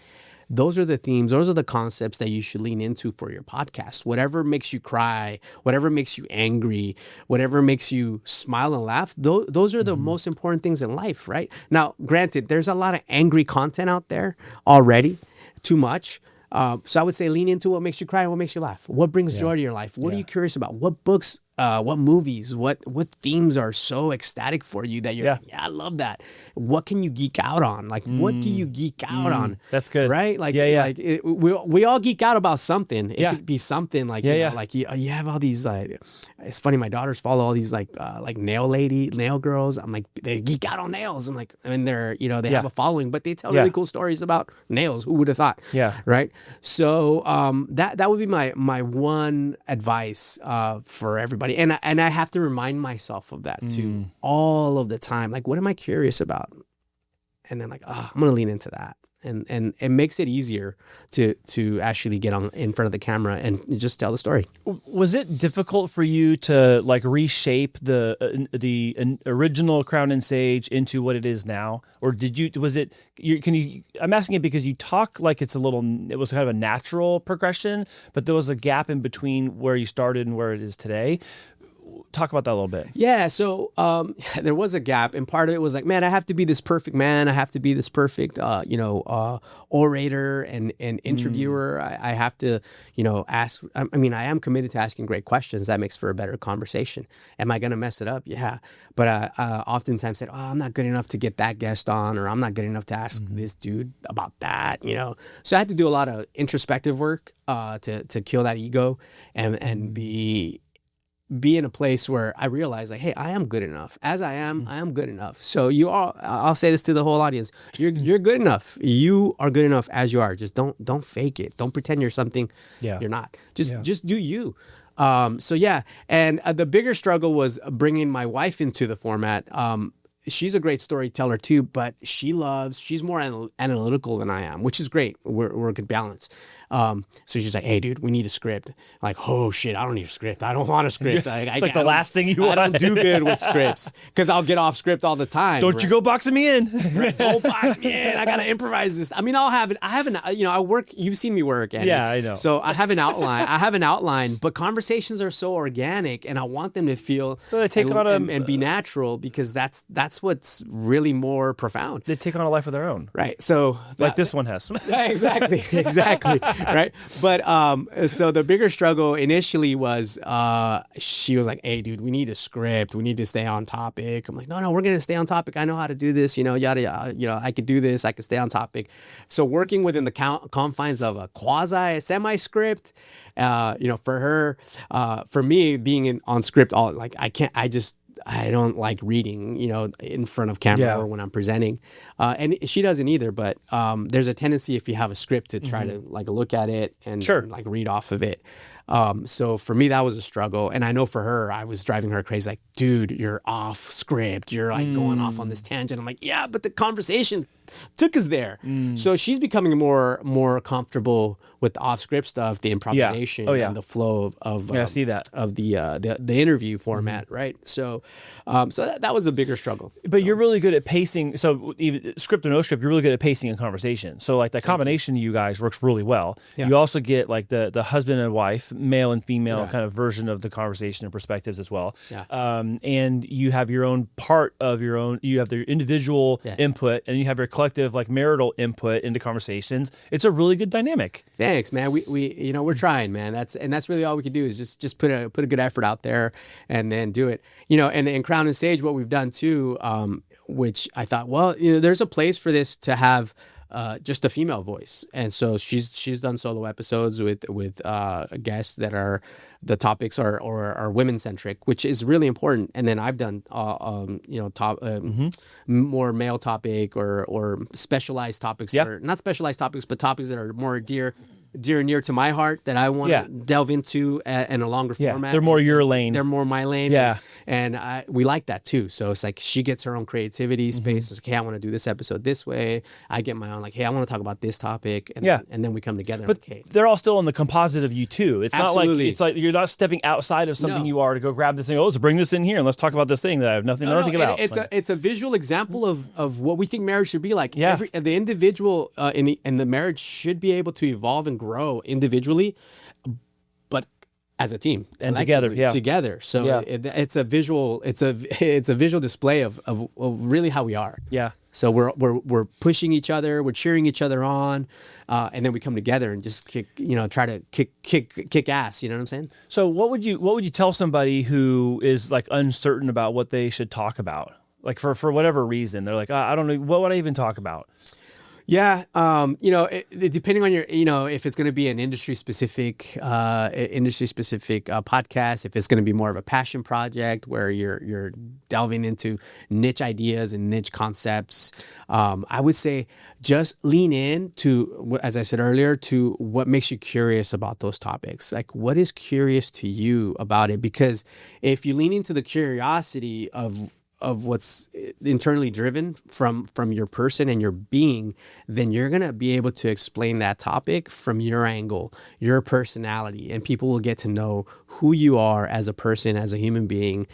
Those are the themes. Those are the concepts that you should lean into for your podcast. Whatever makes you cry, whatever makes you angry, whatever makes you smile and laugh, those are the most important things in life, right? Now, granted, there's a lot of angry content out there already, too much. So I would say lean into what makes you cry and what makes you laugh. What brings joy to your life? What are you curious about? What books, what movies, what themes are so ecstatic for you that you're, I love that. What can you geek out on? Like, what do you geek out on? That's good. Right? Like, like we all geek out about something. It could be something like, you know, like you have all these, like, it's funny, my daughters follow all these like nail girls. I'm like, they geek out on nails. I'm like, and they're, they have a following, but they tell really cool stories about nails. Who would have thought? Yeah. Right. So that would be my one advice for everybody. And I have to remind myself of that too, all of the time. Like, what am I curious about? And then like, I'm going to lean into that. And it makes it easier to actually get in front of the camera and just tell the story. Was it difficult for you to like reshape the original Crown and Sage into what it is now, or I'm asking it because you talk like it was kind of a natural progression, but there was a gap in between where you started and where it is today. Talk about that a little bit. Yeah, so there was a gap, and part of it was like, man, I have to be this perfect man. I have to be this perfect, orator and interviewer. I have to, ask. I am committed to asking great questions. That makes for a better conversation. Am I going to mess it up? Yeah. But I oftentimes said, I'm not good enough to get that guest on, or I'm not good enough to ask this dude about that, So I had to do a lot of introspective work to kill that ego and be in a place where I realize like, hey, I am good enough. As I am good enough. So I'll say this to the whole audience. You're good enough. You are good enough as you are. Just don't fake it. Don't pretend you're something you're not. Just do you. And the bigger struggle was bringing my wife into the format. She's a great storyteller too, but she's more analytical than I am, which is great. We're a good balance. So she's like, hey, dude, we need a script. I'm like, oh shit, I don't need a script. I don't want a script. It's like the last thing you want. I don't do good with scripts because I'll get off script all the time. Don't you go boxing me in. Don't box me in. I got to improvise this. I mean, I have an, I work, you've seen me work. Andy. Yeah, I know. So I have an outline, but conversations are so organic and I want them to feel and be natural, because that's what's really more profound. They take on a life of their own. Right. So like this one has. Yeah, exactly. Right. But so the bigger struggle initially was she was like, hey, dude, we need a script. We need to stay on topic. I'm like, no, we're going to stay on topic. I know how to do this, yada, yada. I could do this. I could stay on topic. So working within the confines of a semi script, for her, for me being on script, I don't like reading, in front of camera or when I'm presenting. And she doesn't either, but there's a tendency if you have a script to try to like look at it and like read off of it. So for me, that was a struggle. And I know for her, I was driving her crazy. Like, dude, you're off script. You're like going off on this tangent. I'm like, yeah, but the conversation took us there. So she's becoming more comfortable with the off script stuff, the improvisation and the flow of I see that. of the interview format. Right. So, that was a bigger struggle. But you're really good at pacing. So even script or no script, you're really good at pacing a conversation. So like the combination of you guys works really well. Yeah. You also get like the husband and wife, male and female kind of version of the conversation and perspectives as well. Yeah. And you have your own part of your own, you have the individual input and you have your collective like marital input into conversations. It's a really good dynamic. Thanks, man. We're trying, man. That's really all we can do is just put a good effort out there and then do it. And in Crown and Sage, what we've done too, which I thought, well, there's a place for this to have just a female voice, and so she's done solo episodes with guests that are the topics are women centric, which is really important. And then I've done more male topic or specialized topics, or not specialized topics, but topics that are more dear and near to my heart that I want to delve into in a longer format. They're more your lane. They're more my lane. Yeah. And we like that too. So it's like she gets her own creativity space. It's like, hey, I want to do this episode this way. I get my own, like, hey, I want to talk about this topic. And then we come together. But like, hey. They're all still in the composite of you too. It's Absolutely. not like, it's like you're not stepping outside of something you are to go grab this thing. Oh, let's bring this in here and let's talk about this thing that I have nothing about. It's a visual example of what we think marriage should be like. Yeah. The individual in the marriage should be able to evolve and grow individually, but as a team and together. So it's a visual display of really how we are. Yeah. So we're pushing each other, we're cheering each other on, and then we come together and just try to kick ass. You know what I'm saying? So what would you tell somebody who is like uncertain about what they should talk about? Like for whatever reason, they're like, I don't know, what would I even talk about? Yeah, depending on your, if it's going to be an industry specific podcast, if it's going to be more of a passion project where you're delving into niche ideas and niche concepts, I would say just lean in to, as I said earlier, to what makes you curious about those topics. Like, what is curious to you about it? Because if you lean into the curiosity of what's internally driven from your person and your being, then you're going to be able to explain that topic from your angle, your personality, and people will get to know who you are as a person, as a human being,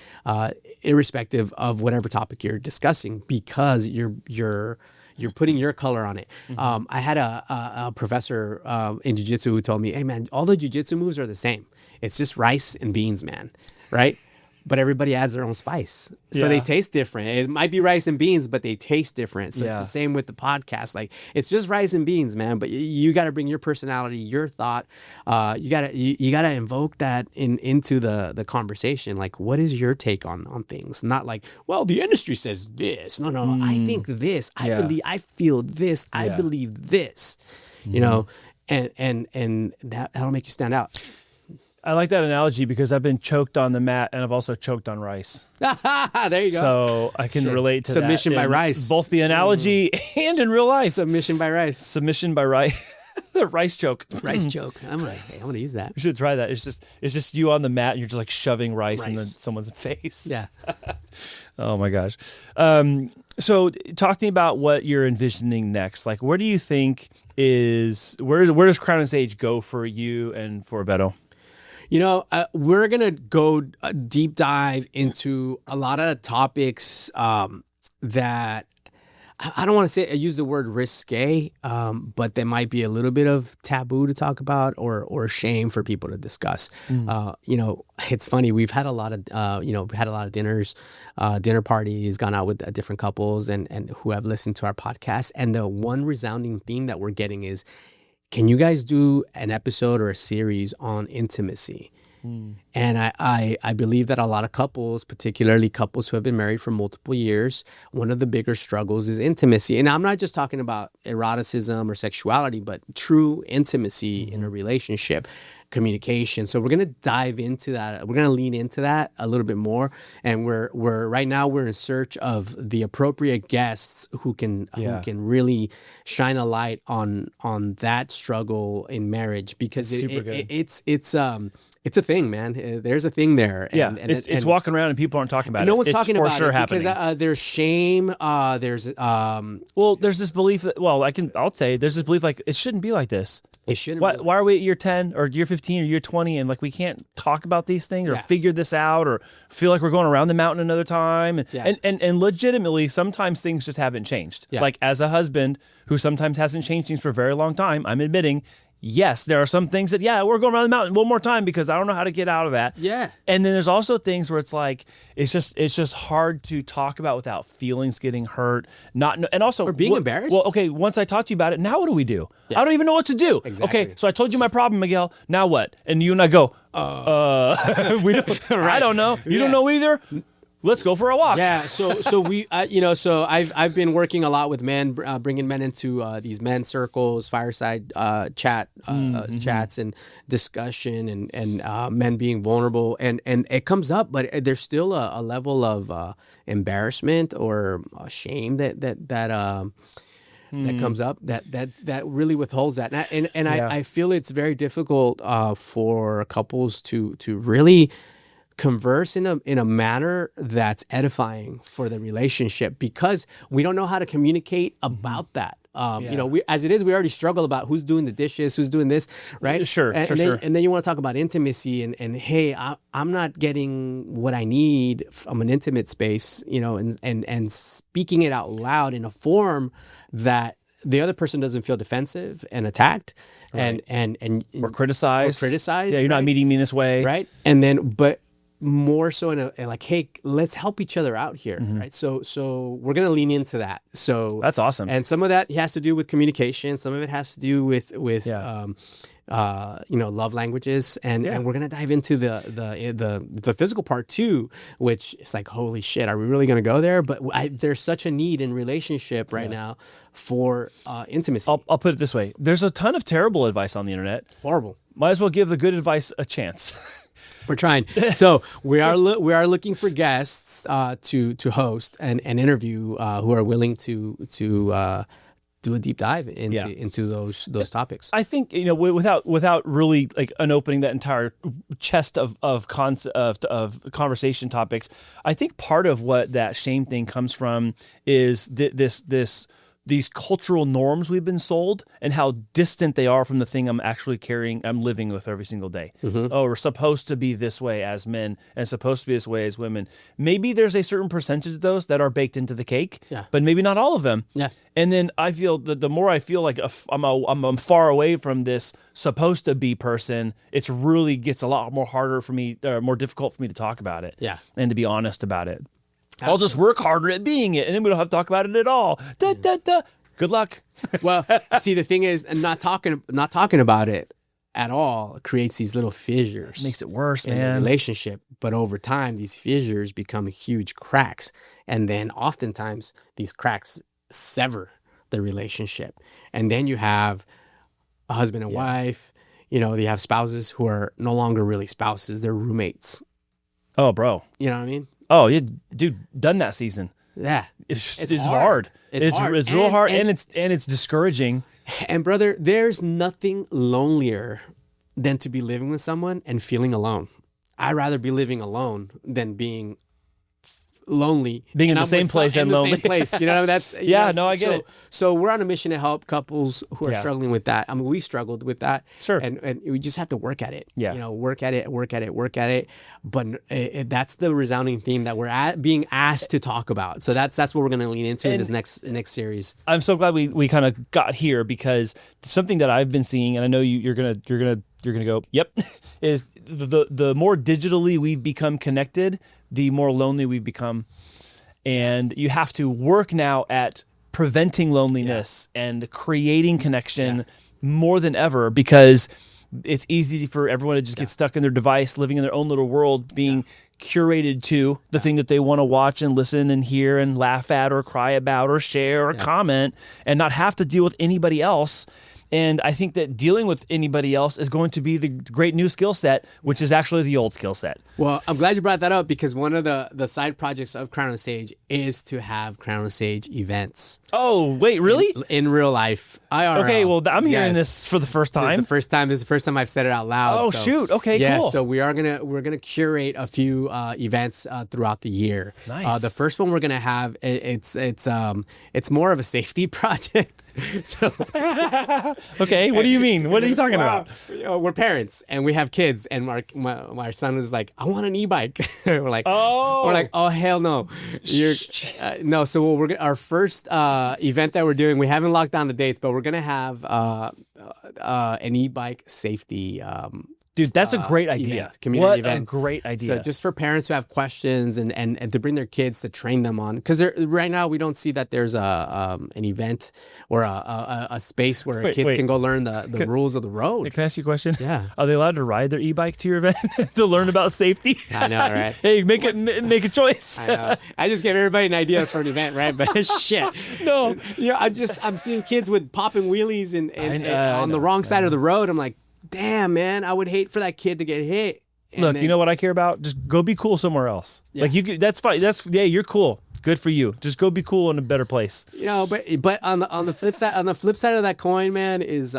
irrespective of whatever topic you're discussing, because you're putting your color on it. Mm-hmm. I had a professor in jiu-jitsu who told me, hey man, all the jiu-jitsu moves are the same. It's just rice and beans, man. Right? But everybody adds their own spice. So they taste different. It might be rice and beans, but they taste different. So it's the same with the podcast. Like, it's just rice and beans, man. But you got to bring your personality, your thought. You gotta invoke that into the conversation. Like, what is your take on things? Not like, well, the industry says this. No. I think this. I believe. I feel this. I believe this. And that'll make you stand out. I like that analogy because I've been choked on the mat and I've also choked on rice. There you go. So I can relate to submission by rice. Both the analogy and in real life. Submission by rice. Submission by rice. The rice choke. Rice choke. I'm gonna use that. You should try that. It's just you on the mat and you're just like shoving rice in someone's face. Yeah. Oh my gosh. So talk to me about what you're envisioning next. Like, where do you think where does Crown and Sage go for you and for Beto? We're going to go a deep dive into a lot of topics that I don't want to say, I use the word risque, but there might be a little bit of taboo to talk about or shame for people to discuss. It's funny. We've had a lot of dinners, dinner parties, gone out with different couples and who have listened to our podcast. And the one resounding theme that we're getting is, can you guys do an episode or a series on intimacy? And I believe that a lot of couples, particularly couples who have been married for multiple years, one of the bigger struggles is intimacy. And I'm not just talking about eroticism or sexuality, but true intimacy in a relationship, communication. So we're going to dive into that. We're going to lean into that a little bit more. And we're right now we're in search of the appropriate guests who can really shine a light on that struggle in marriage, because it's a thing, man. There's a thing there. And it's walking around and people aren't talking about it. No one's talking about sure it happening. Because there's shame. There's there's this belief that, I'll say there's this belief like it shouldn't be like this. It shouldn't. Why are we at year 10 or year 15 or year 20 and like we can't talk about these things or figure this out or feel like we're going around the mountain another time? And legitimately, sometimes things just haven't changed. Yeah. Like as a husband who sometimes hasn't changed things for a very long time, I'm admitting, yes, there are some things that, we're going around the mountain one more time because I don't know how to get out of that. Yeah. And then there's also things where it's like, it's just hard to talk about without feelings getting hurt. And also. Or being embarrassed. Well, okay, once I talk to you about it, now what do we do? Yeah. I don't even know what to do. Exactly. Okay, so I told you my problem, Miguel. Now what? And you and I go, we don't, right. I don't know. You don't know either? Let's go for a walk. Yeah. So we, so I've been working a lot with men, bringing men into these men circles, fireside chats and discussion, and men being vulnerable, and it comes up, but there's still a level of embarrassment or shame that comes up that really withholds that, and I feel it's very difficult for couples to really converse in a manner that's edifying for the relationship, because we don't know how to communicate about that. We as it is, we already struggle about who's doing the dishes, who's doing this, right? Sure. And then you want to talk about intimacy and hey, I'm not getting what I need from an intimate space, and speaking it out loud in a form that the other person doesn't feel defensive and attacked, right. and or criticized. Yeah, you're not meeting me this way, right? And then, but more so in like, hey, let's help each other out here, right? So we're gonna lean into that. So that's awesome. And some of that has to do with communication. Some of it has to do with love languages, and we're gonna dive into the physical part too, which is like, holy shit, are we really gonna go there? But there's such a need in relationship right now for intimacy. I'll put it this way: there's a ton of terrible advice on the internet. Horrible. Might as well give the good advice a chance. We're trying. So we are looking for guests to host and interview who are willing to do a deep dive into those topics. I think without really like unopening that entire chest of conversation topics, I think part of what that shame thing comes from is these cultural norms we've been sold and how distant they are from the thing I'm living with every single day. Oh, we're supposed to be this way as men and supposed to be this way as women. Maybe there's a certain percentage of those that are baked into the cake, but maybe not all of them. Yeah. And then I feel that the more I feel like I'm far away from this supposed to be person, it's really gets a lot more harder for me, more difficult for me to talk about it. Yeah. And to be honest about it. Absolutely. I'll just work harder at being it, and then we don't have to talk about it at all. Good luck. Well, see, the thing is, not talking about it at all creates these little fissures. Makes it worse, in the relationship. But over time, these fissures become huge cracks, and then oftentimes these cracks sever the relationship. And then you have a husband and wife. You have spouses who are no longer really spouses; they're roommates. Oh, bro. You know what I mean? Oh, yeah, dude, done that season. Yeah, it's hard. It's hard. It's real hard, and it's discouraging. And brother, there's nothing lonelier than to be living with someone and feeling alone. I'd rather be living alone than being lonely, being in the same place and lonely. Same place, you know. That's I get it. So we're on a mission to help couples who are struggling with that. I mean, we struggled with that, sure, and we just have to work at it. Yeah, work at it. But that's the resounding theme that we're being asked to talk about. So that's what we're going to lean into in this next series. I'm so glad we kind of got here, because something that I've been seeing, and I know you're gonna go, yep, is the more digitally we've become connected, the more lonely we've become. And you have to work now at preventing loneliness and creating connection more than ever, because it's easy for everyone to just get stuck in their device, living in their own little world, being curated to the thing that they want to watch and listen and hear and laugh at or cry about or share or comment, and not have to deal with anybody else. And I think that dealing with anybody else is going to be the great new skill set, which is actually the old skill set. Well, I'm glad you brought that up, because one of the side projects of Crown on Stage is to have Crown on Stage events. Oh, wait, really? In real life. IRL. Okay, well, I'm hearing this for the first time. This is the first time I've said it out loud. Oh, shoot. Okay, cool. So we're gonna curate a few events throughout the year. Nice. The first one we're gonna have, it's more of a safety project. So okay, what do you mean? What are you talking about? We're parents and we have kids, and my son is like, I want an e-bike. we're like, oh hell no, no. So our first event that we're doing, we haven't locked down the dates, but we're gonna have an e-bike safety. Dude, that's a great idea. Community event. What a great idea. So just for parents who have questions and to bring their kids to train them on, because right now we don't see that there's an event or a space where kids can go learn the rules of the road. Can I ask you a question? Yeah. Are they allowed to ride their e-bike to your event to learn about safety? I know, right? Hey, make a choice. I know. I just gave everybody an idea for an event, right? But shit. No. I'm seeing kids with popping wheelies and on the wrong side of the road. I'm like, damn, man, I would hate for that kid to get hit. Look, you know what I care about? Just go be cool somewhere else. Yeah. Like that's fine. You're cool. Good for you. Just go be cool in a better place. But on the flip side of that coin, man, is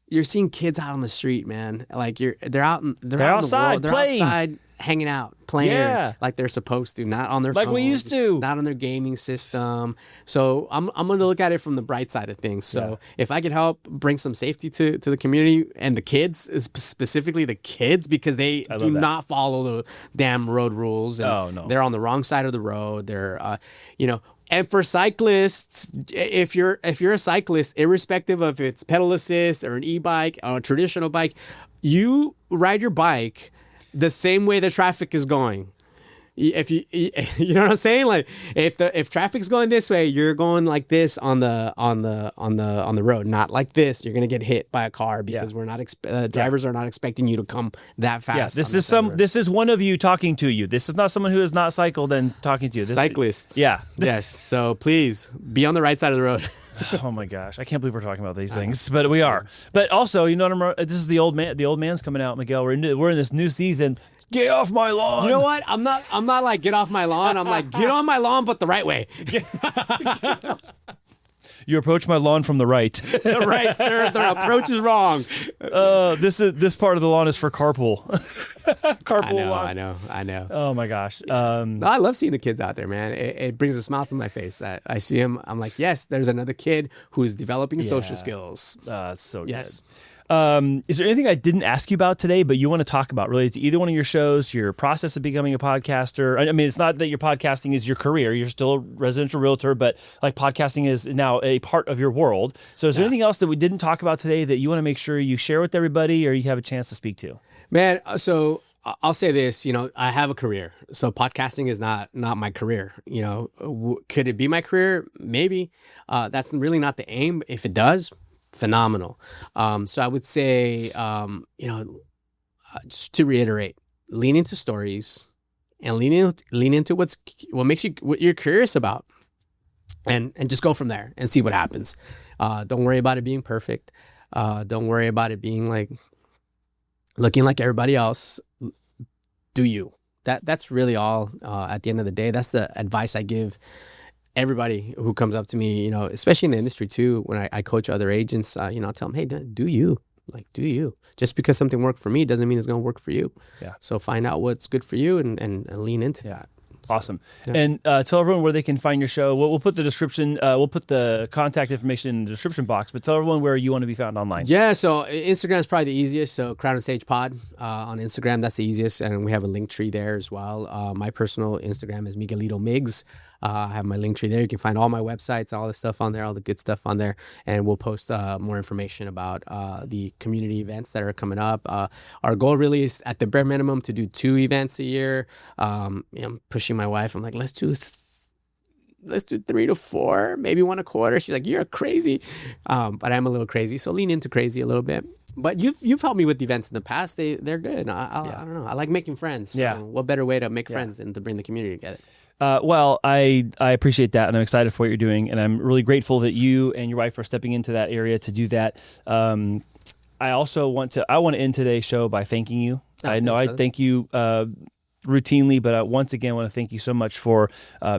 you're seeing kids out on the street, man. Like they're outside in the world. They're playing. Outside hanging out, playing like they're supposed to, not on their like phones, we used to, not on their gaming system. So I'm going to look at it from the bright side of things. So if I could help bring some safety to the community and the kids, specifically the kids, because they do not follow the damn road rules. And they're on the wrong side of the road. They're, and for cyclists, if you're a cyclist, irrespective of if it's pedal assist or an e-bike or a traditional bike, you ride your bike the same way the traffic is going. If you know what I'm saying, like if traffic's going this way, you're going like this on the road, not like this. You're gonna get hit by a car because we're not drivers are not expecting you to come that fast. Yeah, this is one of you talking to you. This is not someone who has not cycled and talking to you. Cyclist. Yeah. Yes. So please be on the right side of the road. Oh my gosh, I can't believe we're talking about these things, but we are. But also, you know what this is the old man. The old man's coming out, Miguel. We're in this new season. Get off my lawn. You know what? I'm not like get off my lawn. I'm like get on my lawn, but the right way. You approach my lawn from the right. Right, sir. The approach is wrong. This part of the lawn is for carpool. Carpool lawn. I know. Oh my gosh. No, I love seeing the kids out there, man. It brings a smile to my face. I see them. I'm like, yes, there's another kid who's developing social skills. It's so yes. good. Is there anything I didn't ask you about today, but you want to talk about related to either one of your shows, your process of becoming a podcaster? I mean, it's not that your podcasting is your career. You're still a residential realtor, but like podcasting is now a part of your world. So is there anything else that we didn't talk about today that you want to make sure you share with everybody or you have a chance to speak to? Man, so I'll say this, I have a career. So podcasting is not my career. Could it be my career? Maybe. That's really not the aim. If it does, phenomenal. So I would say, just to reiterate, lean into stories and lean into what makes you, what you're curious about, and just go from there and see what happens. Don't worry about it being perfect. Don't worry about it being like looking like everybody else. Do you? That's really all. At the end of the day, that's the advice I give everybody who comes up to me, especially in the industry too, when I coach other agents, I'll tell them, hey, do you. Like, do you. Just because something worked for me doesn't mean it's going to work for you. Yeah. So find out what's good for you and lean into that. So, awesome. Yeah. And tell everyone where they can find your show. We'll put the description, we'll put the contact information in the description box, but tell everyone where you want to be found online. Yeah, so Instagram is probably the easiest. So Crown on Stage Pod on Instagram, that's the easiest. And we have a link tree there as well. My personal Instagram is Miguelito Migs. I have my link tree there. You can find all my websites, all the stuff on there, all the good stuff on there. And we'll post more information about the community events that are coming up. Our goal really is at the bare minimum to do 2 events a year. I'm pushing my wife. I'm like, let's do let's do 3 to 4, maybe 1 a quarter. She's like, you're crazy. But I'm a little crazy. So lean into crazy a little bit. But you've helped me with events in the past. They're good. I don't know. I like making friends. So Yeah. what better way to make friends than to bring the community together? Well, I appreciate that, and I'm excited for what you're doing, and I'm really grateful that you and your wife are stepping into that area to do that. I also want to end today's show by thanking you. I know I thank you routinely, but once again, I want to thank you so much for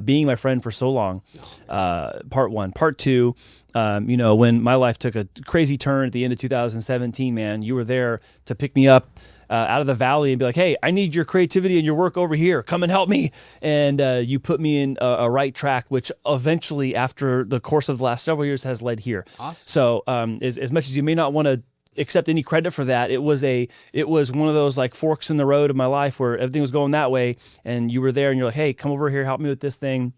being my friend for so long. Part one. Part two, when my life took a crazy turn at the end of 2017, man, you were there to pick me up out of the valley and be like, hey, I need your creativity and your work over here. Come and help me. And you put me in a right track, which eventually, after the course of the last several years, has led here. Awesome. So as much as you may not want to accept any credit for that, it was one of those like forks in the road of my life where everything was going that way, and you were there and you're like, hey, come over here, help me with this thing.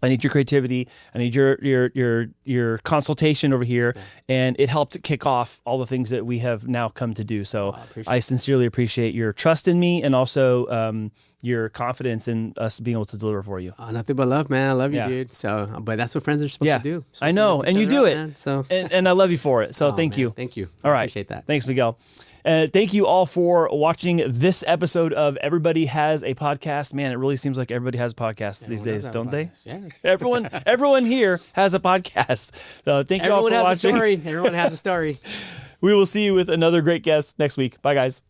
I need your creativity. I need your consultation over here. Yeah. And it helped kick off all the things that we have now come to do. So I sincerely appreciate your trust in me, and also your confidence in us being able to deliver for you. Nothing but love, man. I love you, dude. So, but that's what friends are supposed to do. I know. And you do it. Man. So, and I love you for it. So thank you. Thank you. All right. Appreciate that. Thanks, Miguel. Thank you all for watching this episode of Everybody Has a Podcast. Man, it really seems like everybody has a podcast these days, don't they? Yes. Everyone here has a podcast. So thank you all for watching. Everyone has a story. We will see you with another great guest next week. Bye, guys.